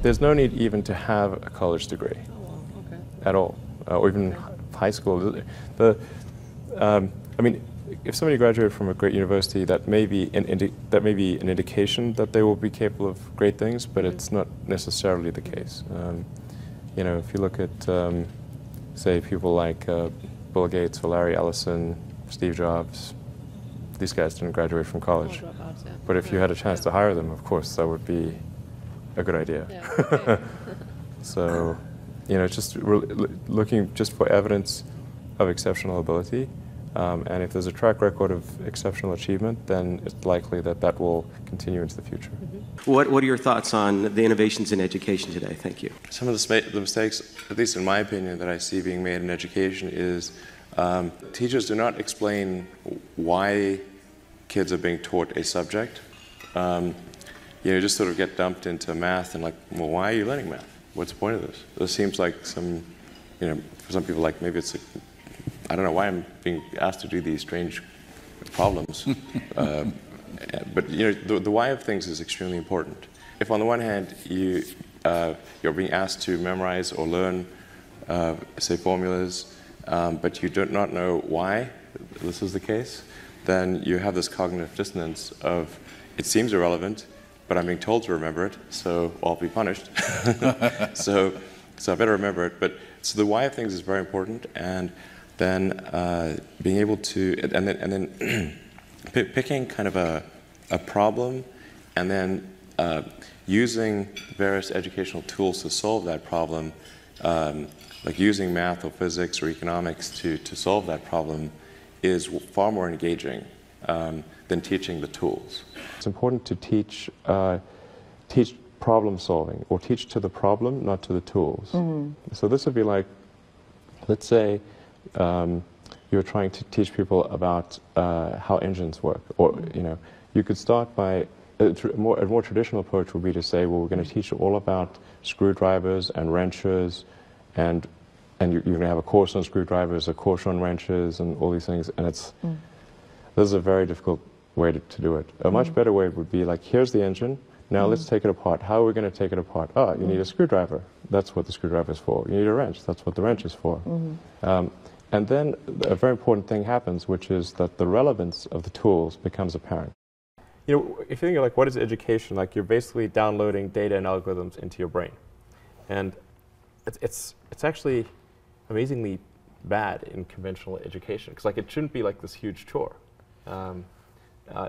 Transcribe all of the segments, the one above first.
there's no need even to have a college degree at all, or even high school. I mean, if somebody graduated from a great university, that may be an indication that they will be capable of great things, but it's not necessarily the case. You know, if you look at, say, people like Bill Gates or Larry Ellison, Steve Jobs, these guys didn't graduate from college. Dropouts, yeah. But if you had a chance to hire them, of course, that would be a good idea. Yeah. So, you know, just looking just for evidence of exceptional ability. And if there's a track record of exceptional achievement, then it's likely that that will continue into the future. Mm-hmm. What are your thoughts on the innovations in education today? Thank you. Some of the mistakes, at least in my opinion, that I see being made in education is teachers do not explain why kids are being taught a subject. You know, just sort of get dumped into math and like, well, why are you learning math? What's the point of this? It seems like some, you know, for some people, like maybe it's, I don't know why I'm being asked to do these strange problems. But you know, the why of things is extremely important. If on the one hand you're being asked to memorize or learn, say, formulas, but you do not know why this is the case, then you have this cognitive dissonance of it seems irrelevant, but I'm being told to remember it, so I'll be punished. so I better remember it. But so the why of things is very important, and then being able to, and then picking kind of a problem, and then using various educational tools to solve that problem, like using math or physics or economics to solve that problem, is far more engaging than teaching the tools. It's important to teach problem solving, or teach to the problem, not to the tools. Mm-hmm. So this would be like, let's say you're trying to teach people about how engines work, or you know, you could start by a more traditional approach would be to say, well, we're going to teach you all about screwdrivers and wrenches, and you're going to have a course on screwdrivers, a course on wrenches, and all these things. And it's this is a very difficult way to do it. A much better way would be like, here's the engine. Now let's take it apart. How are we going to take it apart? Oh, you need a screwdriver. That's what the screwdriver is for. You need a wrench. That's what the wrench is for. And then a very important thing happens, which is that the relevance of the tools becomes apparent. You know, if you think of like, what is education? Like, you're basically downloading data and algorithms into your brain. And it's actually amazingly bad in conventional education, because like, it shouldn't be like this huge chore.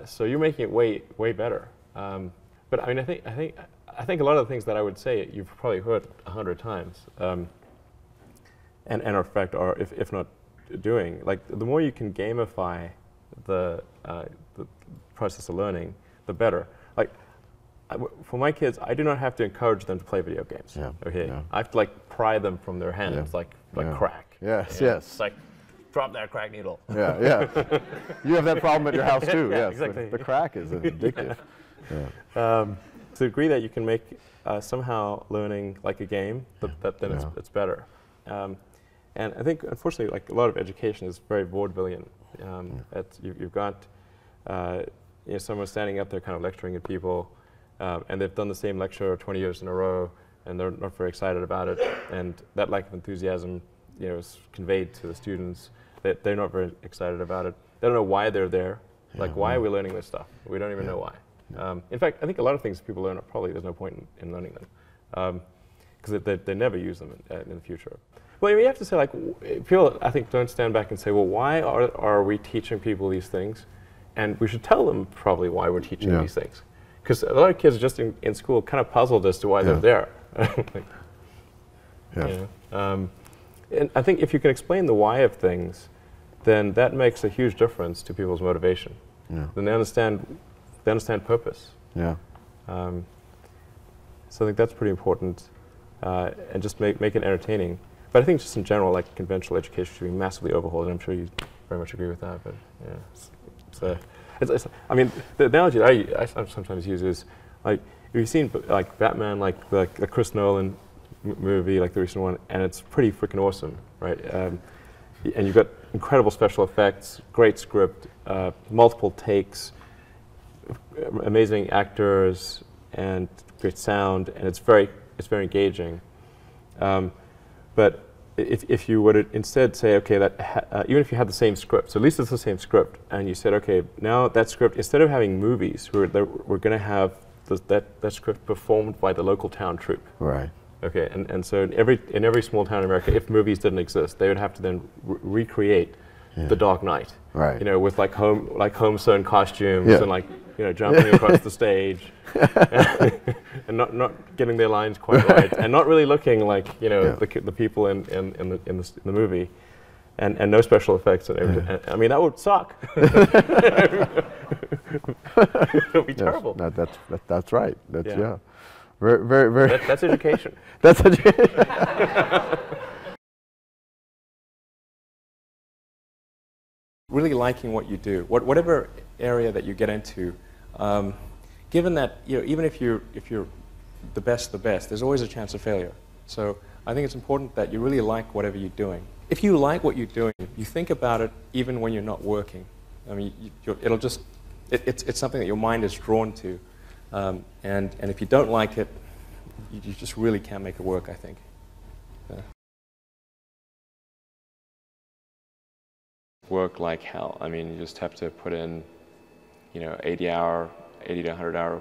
So you're making it way better. But I mean, I think a lot of the things that I would say you've probably heard 100 times, and in fact are, if not doing, like, the more you can gamify the process of learning, the better. Like, for my kids, I do not have to encourage them to play video games. Yeah. Okay, Yeah. I have to like pry them from their hands, like crack. Yes, Yeah. yes. It's like, drop that crack needle. Yeah, yeah. You have that problem at your house too. Yeah, Yes, exactly. The crack is addictive. Yeah. To the degree that you can make somehow learning like a game, then it's better. And I think, unfortunately, like, a lot of education is very vaudevillian. You've got you know, someone standing up there kind of lecturing at people, and they've done the same lecture 20 years in a row, and they're not very excited about it. And that lack of enthusiasm, you know, is conveyed to the students. They're not very excited about it. They don't know why they're there. Like, why are we learning this stuff? We don't even know why. In fact, I think a lot of things people learn, probably there's no point in learning them, because they never use them in the future. Well, you have to say, like, people, I think, don't stand back and say, well, why are we teaching people these things? And we should tell them probably why we're teaching these things. Because a lot of kids are just in school kind of puzzled as to why they're there. Like, you know, and I think if you can explain the why of things, then that makes a huge difference to people's motivation. Yeah. Then they understand purpose. Yeah. So I think that's pretty important, and just make it entertaining. But I think just in general, like, conventional education should be massively overhauled, and I'm sure you very much agree with that. But yeah, I mean, the analogy that I sometimes use is, like, you've seen like Batman, like the Chris Nolan movie, like the recent one, and it's pretty freaking awesome, right? And you've got incredible special effects, great script, multiple takes, amazing actors, and great sound, and it's very very engaging. But if you were to instead say, okay, even if you had the same script, so at least it's the same script, and you said, okay, now that script, instead of having movies, we're going to have that script performed by the local town troupe. Right. Okay, and so in every small town in America, if movies didn't exist, they would have to then recreate The Dark Knight. Right. You know, with like home sewn costumes and like, you know, jumping across the stage and not getting their lines quite right and not really looking like, you know, the people in the movie, and no special effects and everything. And, I mean, that would suck. It would be terrible. That's right. That's very. That's education. That's education. Really liking what you do, whatever area that you get into, given that, you know, even if you're the best, there's always a chance of failure. So I think it's important that you really like whatever you're doing. If you like what you're doing, you think about it even when you're not working. I mean, it's something that your mind is drawn to, and if you don't like it, you just really can't make it work, I think. Work like hell. I mean, you just have to put in, you know, 80 to 100-hour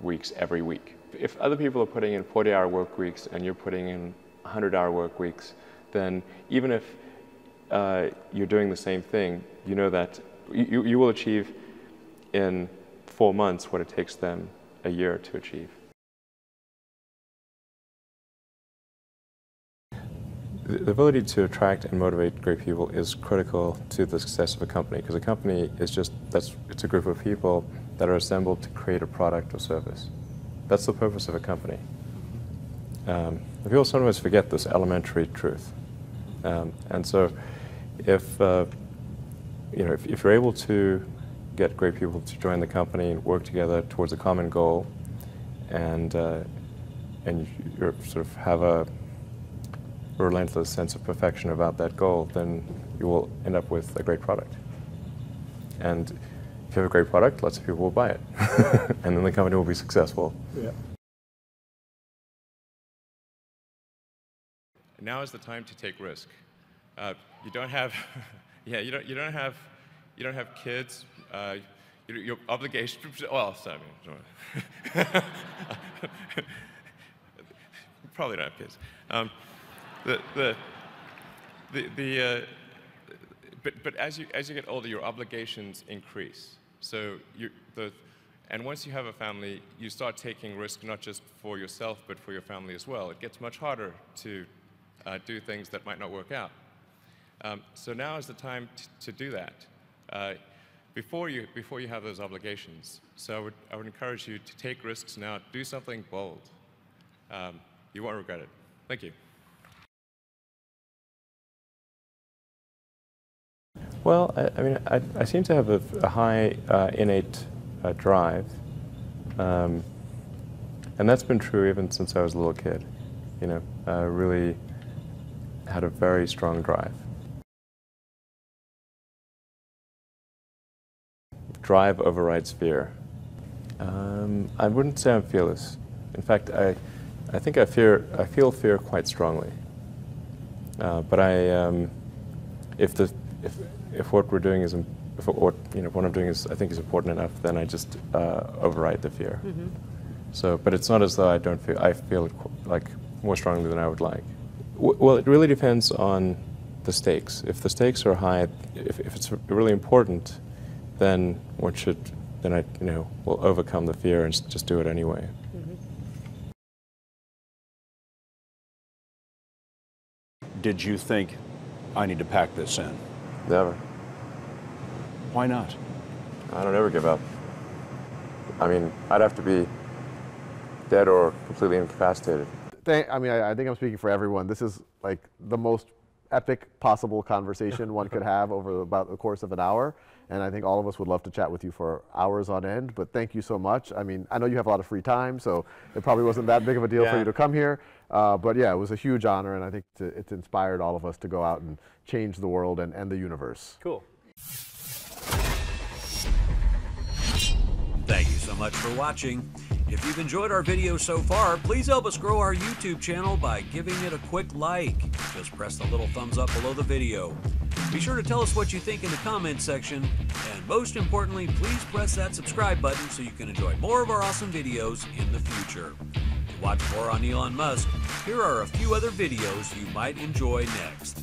weeks every week. If other people are putting in 40-hour work weeks and you're putting in 100-hour work weeks, then even if you're doing the same thing, you know that you will achieve in 4 months what it takes them a year to achieve. The ability to attract and motivate great people is critical to the success of a company, because a company is it's a group of people that are assembled to create a product or service. That's the purpose of a company. People sometimes forget this elementary truth. And so if you're able to get great people to join the company and work together towards a common goal, and you sort of have a relentless sense of perfection about that goal, then you will end up with a great product. And if you have a great product, lots of people will buy it. And then the company will be successful. Yeah. Now is the time to take risk. You don't have, you don't have kids. Your obligation. Well, sorry, probably don't have kids. But as you get older, your obligations increase. So and once you have a family, you start taking risk not just for yourself, but for your family as well. It gets much harder to do things that might not work out. So now is the time to do that before you have those obligations. So I would encourage you to take risks now. Do something bold. You won't regret it. Thank you. Well, I mean, I seem to have a high innate drive, and that's been true even since I was a little kid. You know, I really had a very strong drive. Drive overrides fear. I wouldn't say I'm fearless. In fact, I think I feel fear quite strongly. But if what we're doing is, what I'm doing is, I think is important enough, then I just override the fear. Mm-hmm. So, but it's not as though I feel it like more strongly than I would like. Well, it really depends on the stakes. If the stakes are high, if it's really important, then I will overcome the fear and just do it anyway. Mm-hmm. Did you think, I need to pack this in? Never. Why not? I don't ever give up. I mean, I'd have to be dead or completely incapacitated. I mean, I think I'm speaking for everyone. This is like the most epic possible conversation one could have over about the course of an hour. And I think all of us would love to chat with you for hours on end, but thank you so much. I mean, I know you have a lot of free time, so it probably wasn't that big of a deal for you to come here. But yeah, it was a huge honor, and I think it's inspired all of us to go out and change the world and the universe. Cool. Thank you so much for watching. If you've enjoyed our video so far, please help us grow our YouTube channel by giving it a quick like. Just press the little thumbs up below the video. Be sure to tell us what you think in the comments section, and most importantly, please press that subscribe button so you can enjoy more of our awesome videos in the future. To watch more on Elon Musk, here are a few other videos you might enjoy next.